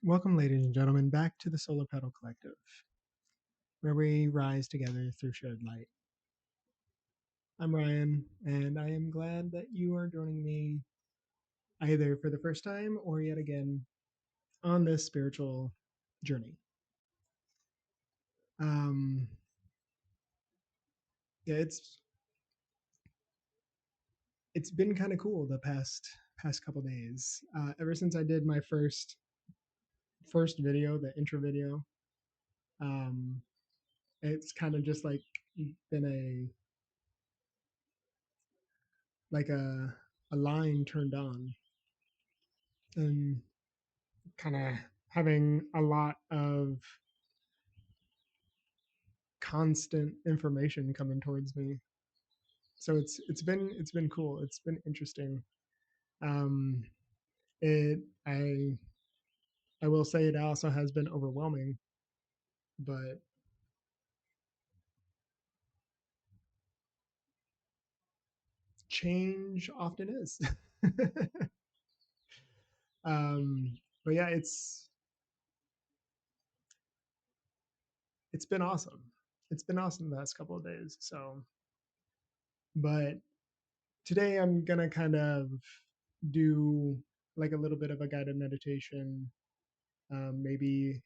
Welcome, ladies and gentlemen, back to the Solar Pedal Collective, where we rise together through shared light. I'm Ryan, and I am glad that you are joining me either for the first time or yet again on this spiritual journey. Um, yeah, it's been kind of cool the past couple days. Ever since I did my first video, the intro video, um, it's kind of just like been like a line turned on and kind of having a lot of constant information coming towards me. So it's been cool. It's been interesting. Um, it I will say it also has been overwhelming, but change often is. um, but yeah, it's been awesome. It's been awesome the last couple of days. So, but today I'm gonna kind of do like a little bit of a guided meditation. Maybe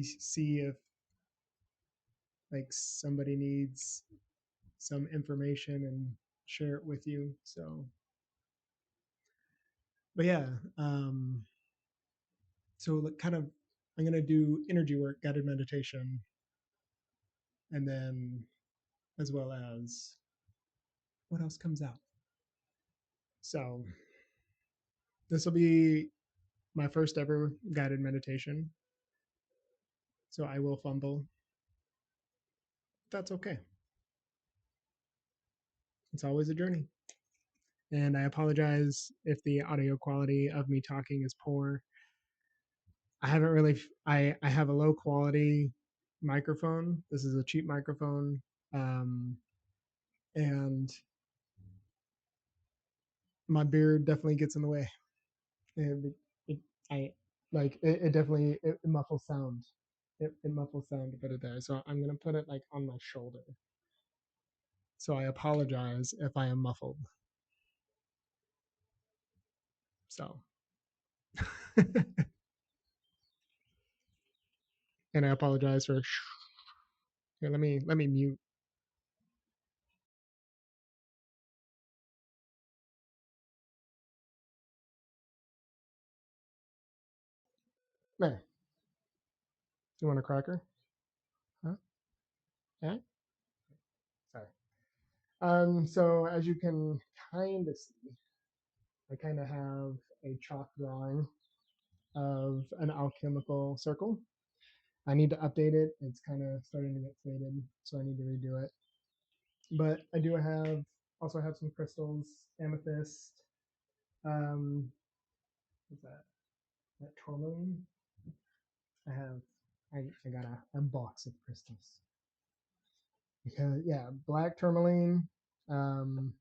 see if like somebody needs some information and share it with you. So, but yeah, so kind of I'm gonna do energy work, guided meditation, and then as well as what else comes out. So this will be my first ever guided meditation. So I will fumble. That's okay. It's always a journey. And I apologize if the audio quality of me talking is poor. I haven't really. I have a low quality microphone. This is a cheap microphone, um, and my beard definitely gets in the way. It I like it definitely it muffles sound. It muffles sound to put it there. So I'm gonna put it like on my shoulder. So I apologize if I am muffled. So and I apologize for. Here, let me mute. There. You want a cracker? Huh? Yeah. Sorry. So as you can kind of see, I kind of have a chalk drawing of an alchemical circle. I need to update it. It's kind of starting to get faded, so I need to redo it. But I do have also have some crystals, amethyst. Um, what's that? That tourmaline. I have. I got a box of crystals because yeah, black tourmaline, um,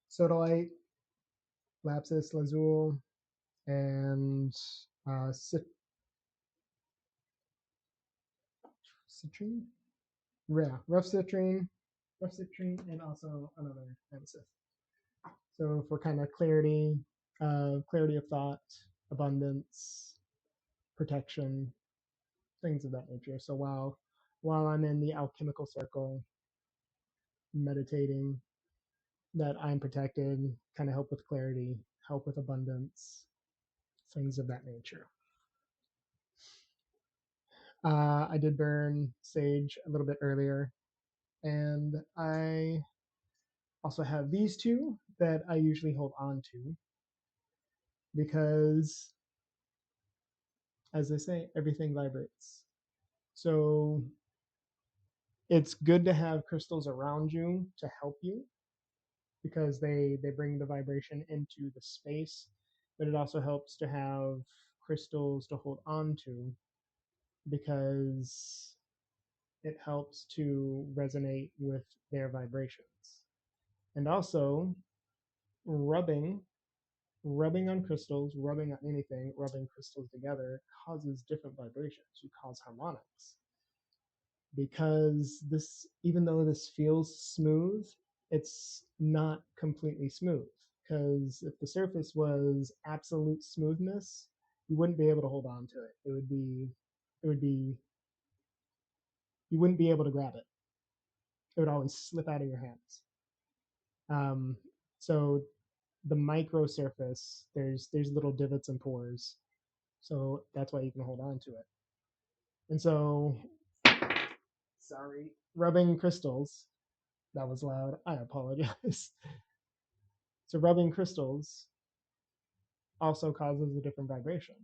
sodalite, lapis lazuli, and citrine. Yeah, rough citrine, and also another amethyst. So for kind of clarity of thought, abundance, protection, things of that nature. So while I'm in the alchemical circle, meditating, that I'm protected, kind of help with clarity, help with abundance, things of that nature. I did burn sage a little bit earlier, and I also have these two that I usually hold on to because, as they say, everything vibrates. So it's good to have crystals around you to help you because they bring the vibration into the space, but it also helps to have crystals to hold on to because it helps to resonate with their vibrations. And also rubbing rubbing on crystals, rubbing on anything, rubbing crystals together causes different vibrations. You cause harmonics because this, even though this feels smooth, it's not completely smooth. Because if the surface was absolute smoothness, you wouldn't be able to hold on to it. It would be, you wouldn't be able to grab it. It would always slip out of your hands. Um, so the micro surface, there's little divots and pores, so that's why you can hold on to it. And so, sorry, rubbing crystals. That was loud. I apologize. So rubbing crystals also causes a different vibration.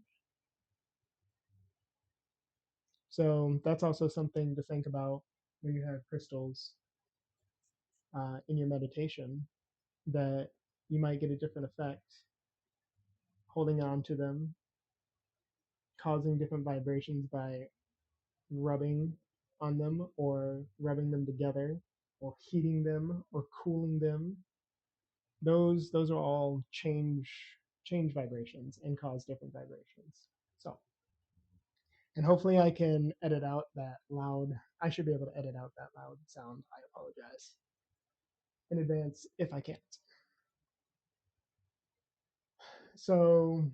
So that's also something to think about when you have crystals in your meditation, that you might get a different effect holding on to them, causing different vibrations by rubbing on them or rubbing them together or heating them or cooling them. Those are all change vibrations and cause different vibrations. So, and hopefully I can edit out that loud. I should be able to edit out that loud sound. I apologize in advance if I can't. So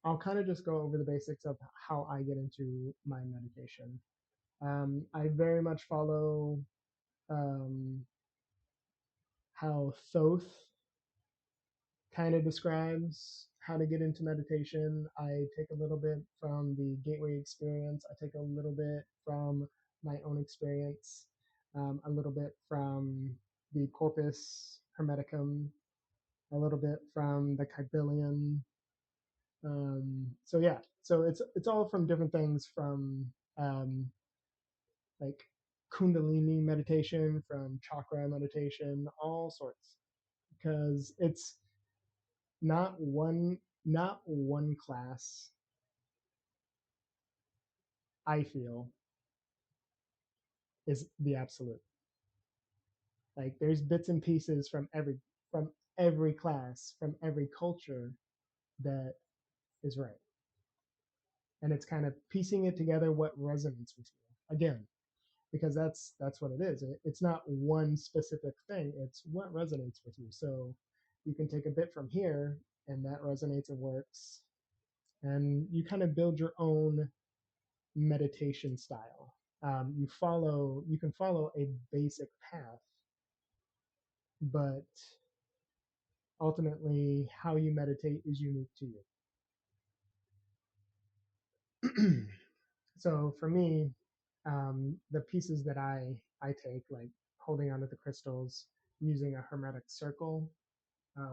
I'll kind of just go over the basics of how I get into my meditation. I very much follow um, how Thoth kind of describes how to get into meditation. I take a little bit from the Gateway experience. I take a little bit from my own experience, a little bit from the Corpus Hermeticum, a little bit from the Kybalion. So yeah, so it's all from different things, from um, like Kundalini meditation, from chakra meditation, all sorts, because it's not one class, I feel, is the absolute. Like there's bits and pieces from every class, from every culture, that is right. And it's kind of piecing it together what resonates with you. Again, because that's what it is. It's not one specific thing, it's what resonates with you. So you can take a bit from here and that resonates and works, and you kind of build your own meditation style. You can follow a basic path, but ultimately how you meditate is unique to you. So for me, the pieces that I take, like holding onto the crystals, using a hermetic circle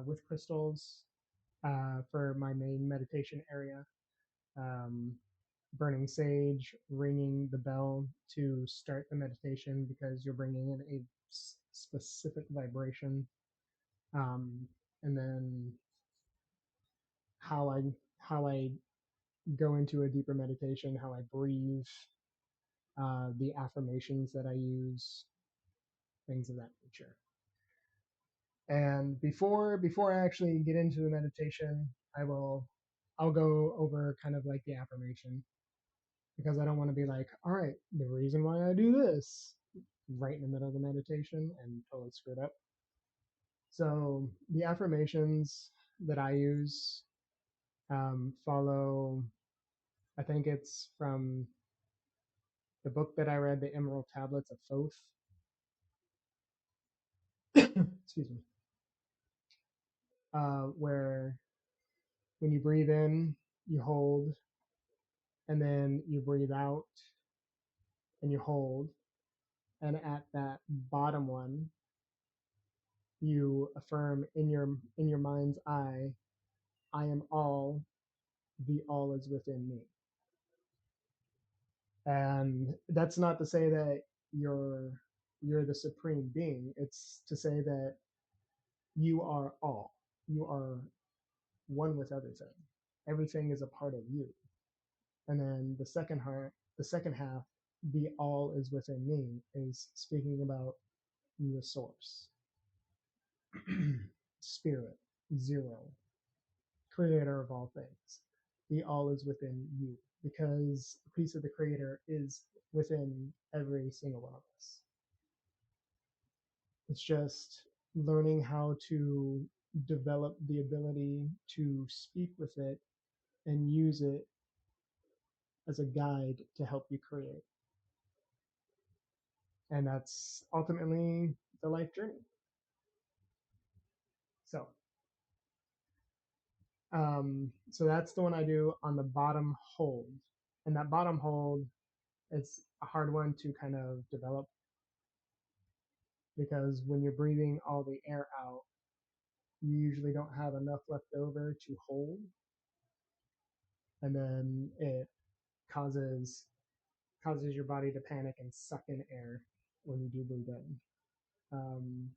with crystals for my main meditation area, um, burning sage, ringing the bell to start the meditation because you're bringing in a specific vibration, um, and then how I go into a deeper meditation, how I breathe, the affirmations that I use, things of that nature. And before I actually get into the meditation, I'll go over kind of like the affirmation, because I don't want to be like, all right, the reason why I do this right in the middle of the meditation and totally screwed up. So the affirmations that I use follow, I think it's from the book that I read, The Emerald Tablets of Thoth. Excuse me. Where when you breathe in, you hold, and then you breathe out and you hold. And at that bottom one, you affirm in your mind's eye, I am all, the all is within me. And that's not to say that you're the supreme being. It's to say that you are all. You are one with everything. Everything is a part of you. And then the second half, the all is within me, is speaking about the source, spirit, zero. creator of all things. The all is within you because a piece of the creator is within every single one of us. It's just learning how to develop the ability to speak with it and use it as a guide to help you create. And that's ultimately the life journey. So, so that's the one I do on the bottom hold. And that bottom hold, it's a hard one to kind of develop because when you're breathing all the air out, you usually don't have enough left over to hold. And then it causes causes your body to panic and suck in air when you do breathe in. Um,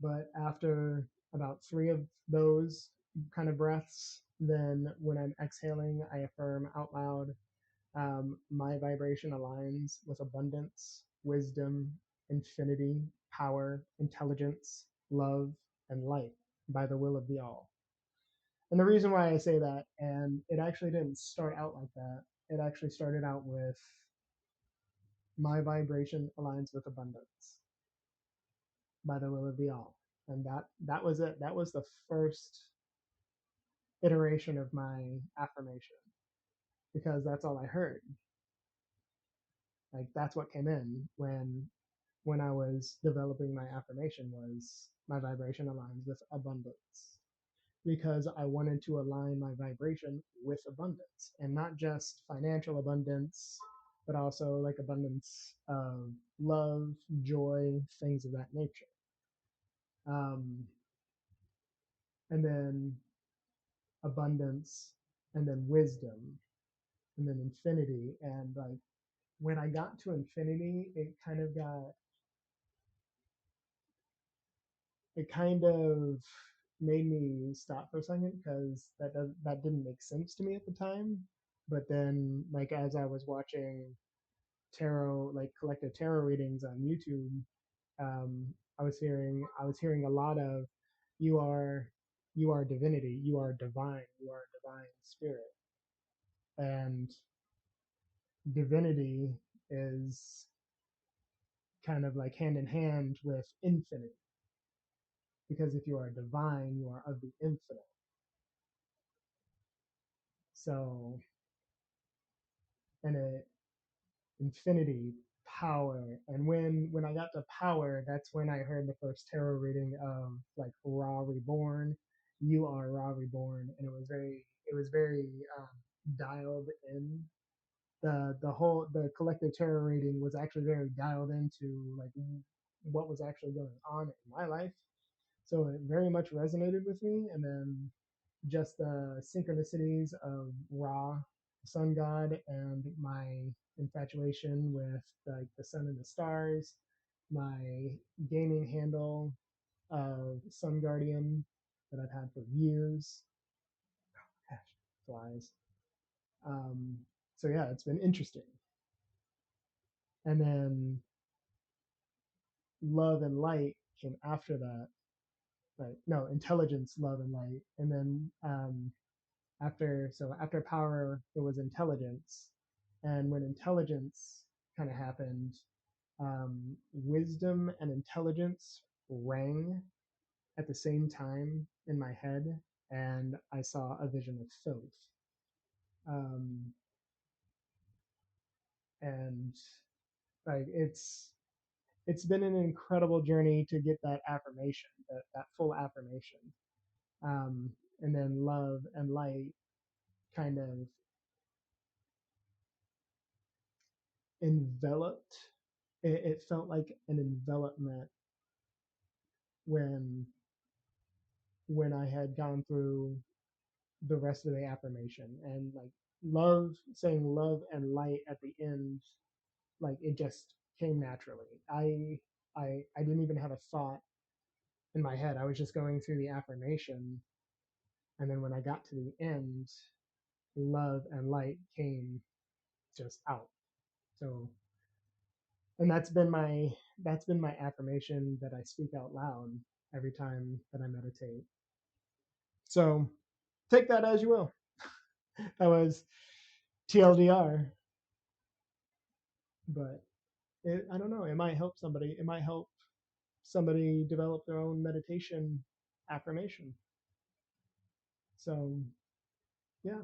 but after about three of those kind of breaths, then when I'm exhaling, I affirm out loud, my vibration aligns with abundance, wisdom, infinity, power, intelligence, love, and light by the will of the all. And the reason why I say that, and it actually didn't start out like that, it actually started out with my vibration aligns with abundance by the will of the all. And that was it. That was the first iteration of my affirmation because that's all I heard. Like that's what came in when I was developing my affirmation was my vibration aligns with abundance because I wanted to align my vibration with abundance and not just financial abundance, but also like abundance of love, joy, things of that nature. Um, and then abundance, and then wisdom, and then infinity. And like when I got to infinity, it kind of made me stop for a second because that didn't make sense to me at the time. But then, like as I was watching tarot, like collective tarot readings on YouTube, um, I was hearing a lot of you are you are divinity, you are divine spirit, and divinity is kind of like hand in hand with infinite because if you are divine, you are of the infinite. So, and it infinity, power, and when I got to power, that's when I heard the first tarot reading of like Ra Reborn. You are Ra Reborn, and it was very dialed in. The collective tarot reading was actually very dialed into like what was actually going on in my life. So it very much resonated with me. And then just the synchronicities of Ra, the sun god, and my infatuation with like the sun and the stars, my gaming handle of Sun Guardian that I've had for years. Gosh, flies. Um, so yeah, it's been interesting. And then love and light came after that. Right? No, intelligence, love, and light. And then after power, it was intelligence. And when intelligence kind of happened, wisdom and intelligence rang at the same time in my head, and I saw a vision of filth. Um, and like it's been an incredible journey to get that affirmation, that full affirmation. Um, and then love and light kind of enveloped. It felt like an envelopment when I had gone through the rest of the affirmation and like love saying love and light at the end, like it just came naturally. I didn't even have a thought in my head. I was just going through the affirmation, and then when I got to the end, love and light came just out. So, and that's been my affirmation that I speak out loud every time that I meditate. So take that as you will. That was TLDR, but I don't know. It might help somebody. It might help somebody develop their own meditation affirmation. So yeah,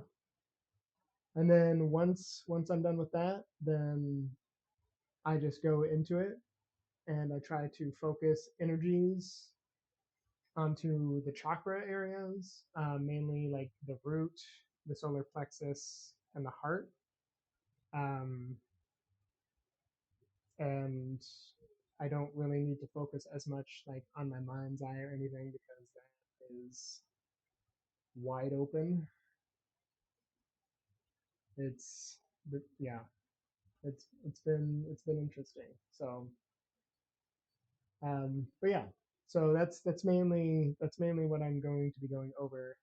and then once I'm done with that, then I just go into it and I try to focus energies onto the chakra areas, mainly like the root, the solar plexus, and the heart. Um, and I don't really need to focus as much like on my mind's eye or anything because that is wide open. It's yeah, it's been interesting. So but yeah, so that's mainly what I'm going to be going over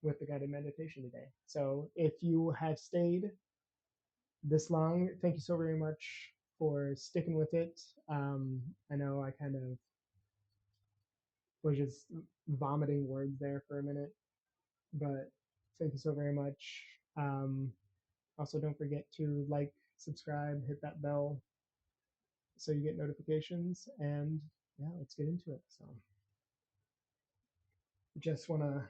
with the guided meditation today. So if you have stayed this long, thank you so very much for sticking with it. I know I kind of was just vomiting words there for a minute, but thank you so very much. Also, don't forget to like, subscribe, hit that bell so you get notifications. And yeah, let's get into it. So, just want to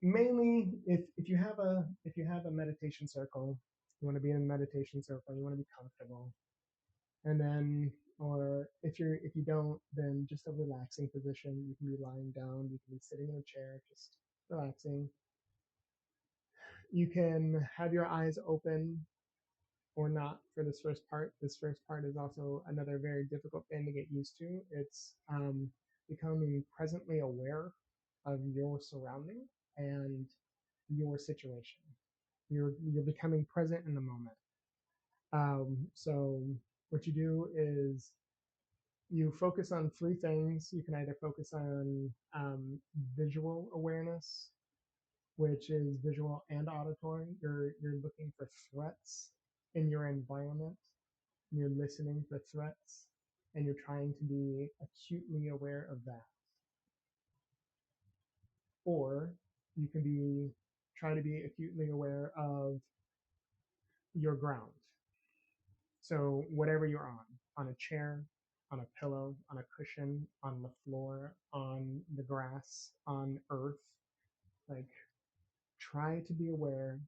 mainly, if you have a meditation circle, you want to be in a meditation circle, you want to be comfortable, and then or if you don't, then just a relaxing position. You can be lying down, you can be sitting in a chair, just relaxing. You can have your eyes open or not for this first part. This first part is also another very difficult thing to get used to. It's becoming presently aware of your surrounding and your situation. You're becoming present in the moment. So what you do is you focus on three things. You can either focus on visual awareness, which is visual and auditory. You're looking for threats in your environment. You're listening for threats, and you're trying to be acutely aware of that. Or you can be try to be acutely aware of your ground. So whatever you're on a chair, on a pillow, on a cushion, on the floor, on the grass, on earth, like try to be aware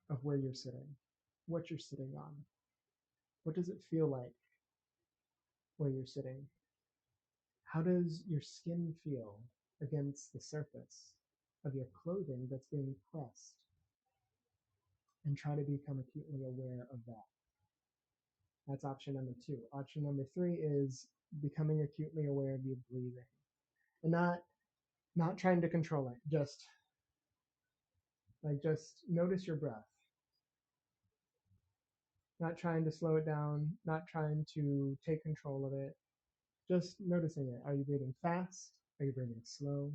of where you're sitting, what you're sitting on. What does it feel like where you're sitting? How does your skin feel against the surface of your clothing that's being pressed? And try to become acutely aware of that. That's option number two. Option number three is becoming acutely aware of your breathing, and not trying to control it. Just notice your breath. Not trying to slow it down, not trying to take control of it. Just noticing it. Are you breathing fast? Are you breathing slow,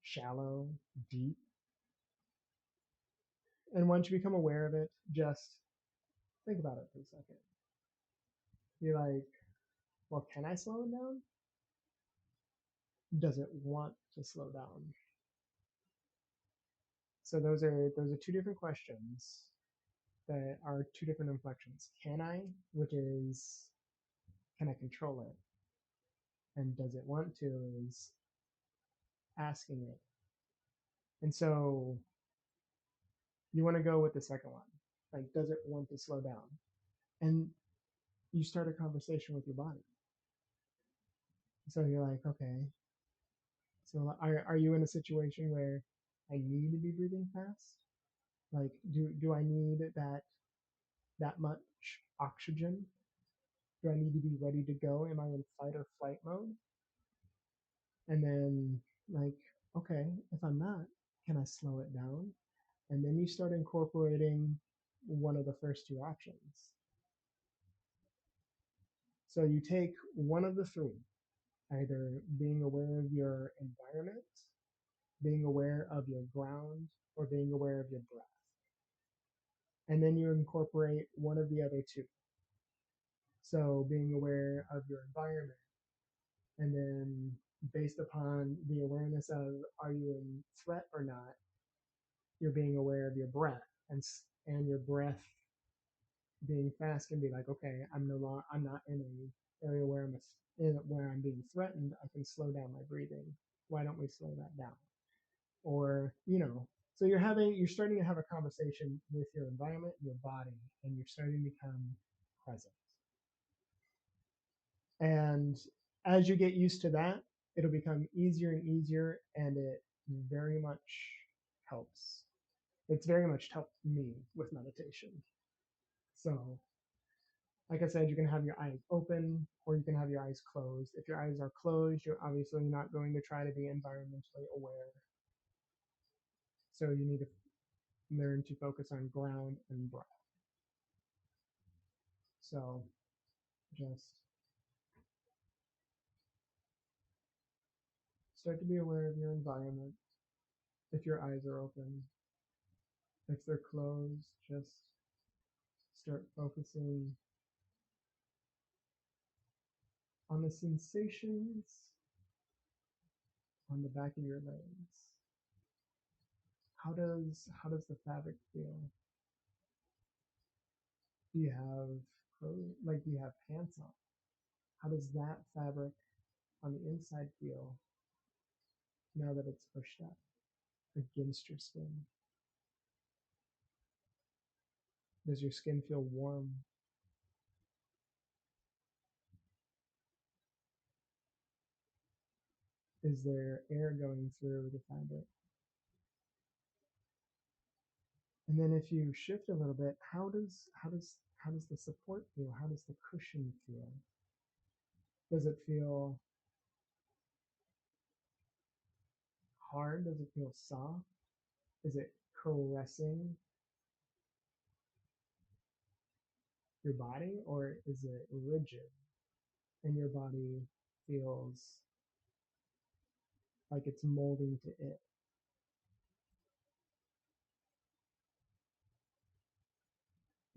shallow, deep? And once you become aware of it, just think about it for a second. Be like, well, can I slow it down? Does it want to slow down? So those are two different questions that are two different inflections. Can I, which is can I control it? And does it want to is asking it. And so you want to go with the second one. Like, does it want to slow down? And you start a conversation with your body. So you're like, okay, so are you in a situation where I need to be breathing fast? Like, do I need that much oxygen? Do I need to be ready to go? Am I in fight or flight mode? And then, like, okay, if I'm not, can I slow it down? And then you start incorporating one of the first two options. So you take one of the three, either being aware of your environment, being aware of your ground, or being aware of your breath. And then you incorporate one of the other two. So being aware of your environment and then based upon the awareness of are you in threat or not, you're being aware of your breath, and your breath being fast can be like, okay, I'm not in an area where where I'm being threatened. I can slow down my breathing. Why don't we slow that down? Or so you're starting to have a conversation with your environment, your body, and you're starting to become present. And as you get used to that, it'll become easier and easier, and it very much helps. It's very much helped me with meditation. So, like I said, you can have your eyes open or you can have your eyes closed. If your eyes are closed, you're obviously not going to try to be environmentally aware. So, you need to learn to focus on ground and breath. So, just start to be aware of your environment if your eyes are open. If they're closed, just start focusing on the sensations on the back of your legs. How does the fabric feel? Do you have clothes? Like, do you have pants on? How does that fabric on the inside feel now that it's pushed up against your skin? Does your skin feel warm? Is there air going through the fabric? And then if you shift a little bit, how does the support feel? How does the cushion feel? Does it feel hard? Does it feel soft? Is it caressing your body, or is it rigid and your body feels like it's molding to it?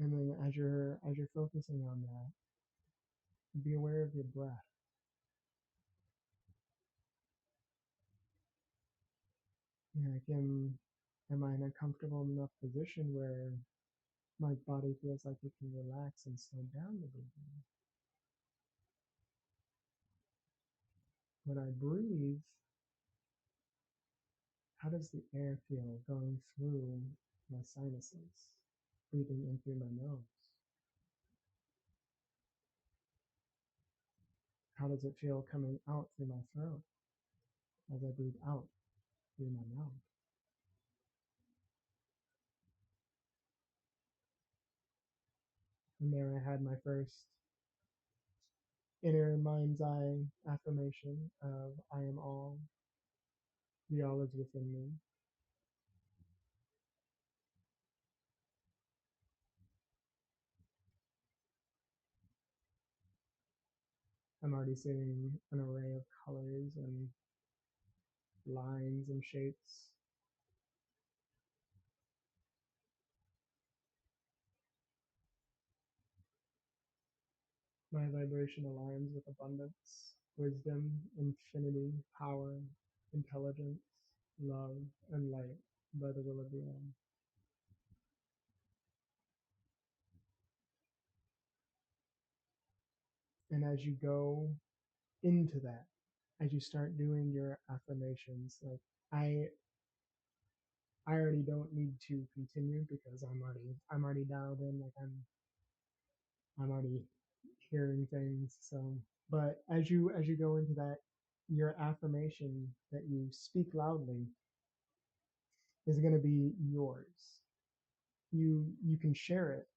And then as you're focusing on that, be aware of your breath. Like, am I in a comfortable enough position where my body feels like it can relax and slow down the breathing? When I breathe, how does the air feel going through my sinuses, breathing in through my nose? How does it feel coming out through my throat as I breathe out through my mouth? And there I had my first inner mind's eye affirmation of I am all, the all is within me. I'm already seeing an array of colors and lines and shapes. My vibration aligns with abundance, wisdom, infinity, power, intelligence, love, and light by the will of the All. And as you go into that, as you start doing your affirmations, like I I already don't need to continue because I'm already dialed in, like I'm already hearing things. So, but as you go into that, your affirmation that you speak loudly is going to be yours. You can share it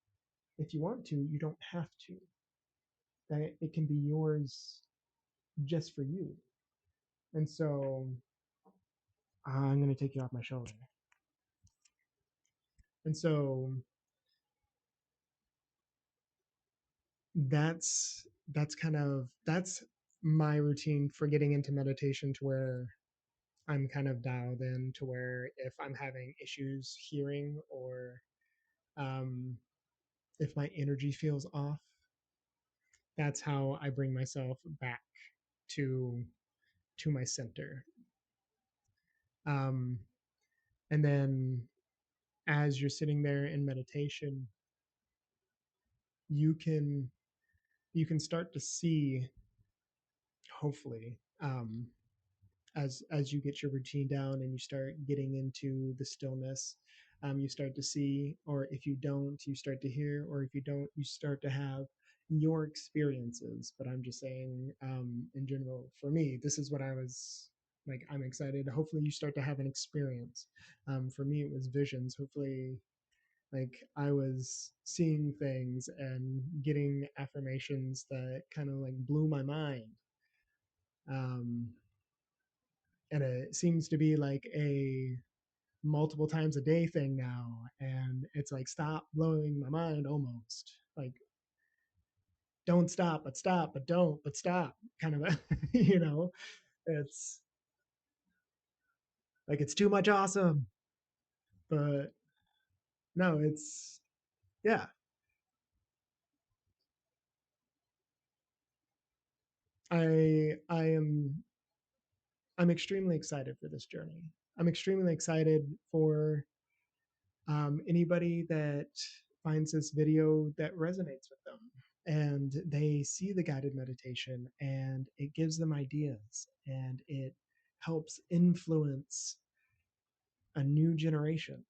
if you want to. You don't have to. That it can be yours just for you. And so I'm going to take you off my shoulder. And so that's my routine for getting into meditation, to where I'm kind of dialed in, to where if I'm having issues hearing, or um, if my energy feels off, that's how I bring myself back to to my center. Um, and then as you're sitting there in meditation, you can you can start to see, hopefully, as you get your routine down and you start getting into the stillness, you start to see, or if you don't, you start to hear, or if you don't, you start to have your experiences. But I'm just saying, in general, for me, this is what I was like. I'm excited. Hopefully, you start to have an experience. For me, it was visions. Hopefully, like I was seeing things and getting affirmations that kind of like blew my mind. Um, and it seems to be like a multiple times a day thing now, and it's like stop blowing my mind, almost like don't stop but don't but stop, kind of a it's like it's too much awesome. But no, it's yeah. I'm extremely excited for this journey. I'm extremely excited for anybody that finds this video that resonates with them and they see the guided meditation and it gives them ideas and it helps influence a new generation,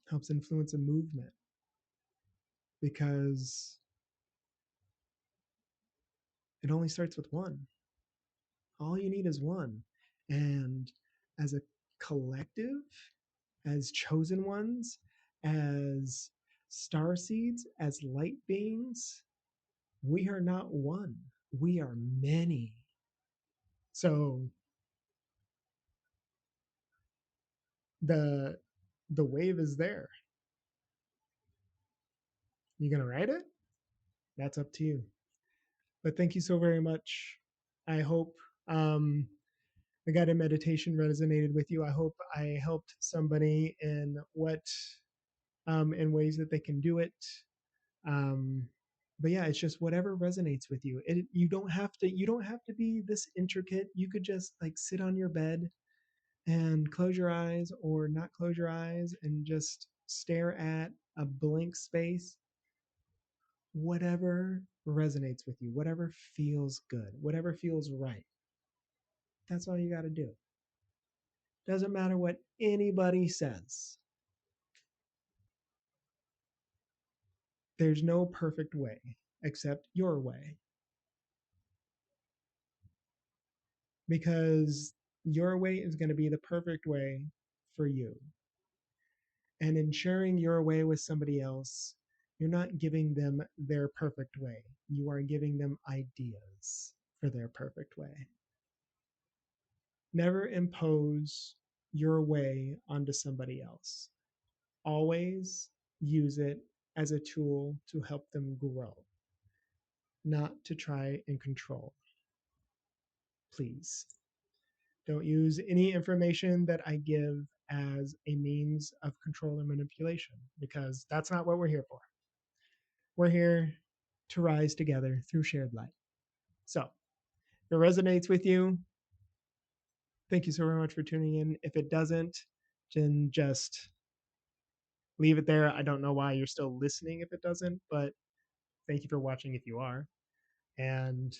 helps influence a movement, because it only starts with one. All you need is one. And as a collective, as chosen ones, as star seeds, as light beings, we are not one. We are many. So the the wave is there. You gonna ride it? That's up to you. But thank you so very much. I hope the guided meditation resonated with you. I hope I helped somebody in ways that they can do it. Um, but yeah, it's just whatever resonates with you. You don't have to be this intricate. You could just like sit on your bed and close your eyes or not close your eyes and just stare at a blank space. Whatever resonates with you, whatever feels good, whatever feels right, that's all you got to do. Doesn't matter what anybody says. There's no perfect way except your way, because your way is going to be the perfect way for you. And in sharing your way with somebody else, you're not giving them their perfect way. You are giving them ideas for their perfect way. Never impose your way onto somebody else. Always use it as a tool to help them grow, not to try and control. Please don't use any information that I give as a means of control or manipulation, because that's not what we're here for. We're here to rise together through shared light. So, if it resonates with you, thank you so very much for tuning in. If it doesn't, then just leave it there. I don't know why you're still listening if it doesn't, but thank you for watching if you are. And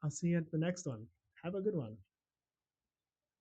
I'll see you at the next one. Have a good one.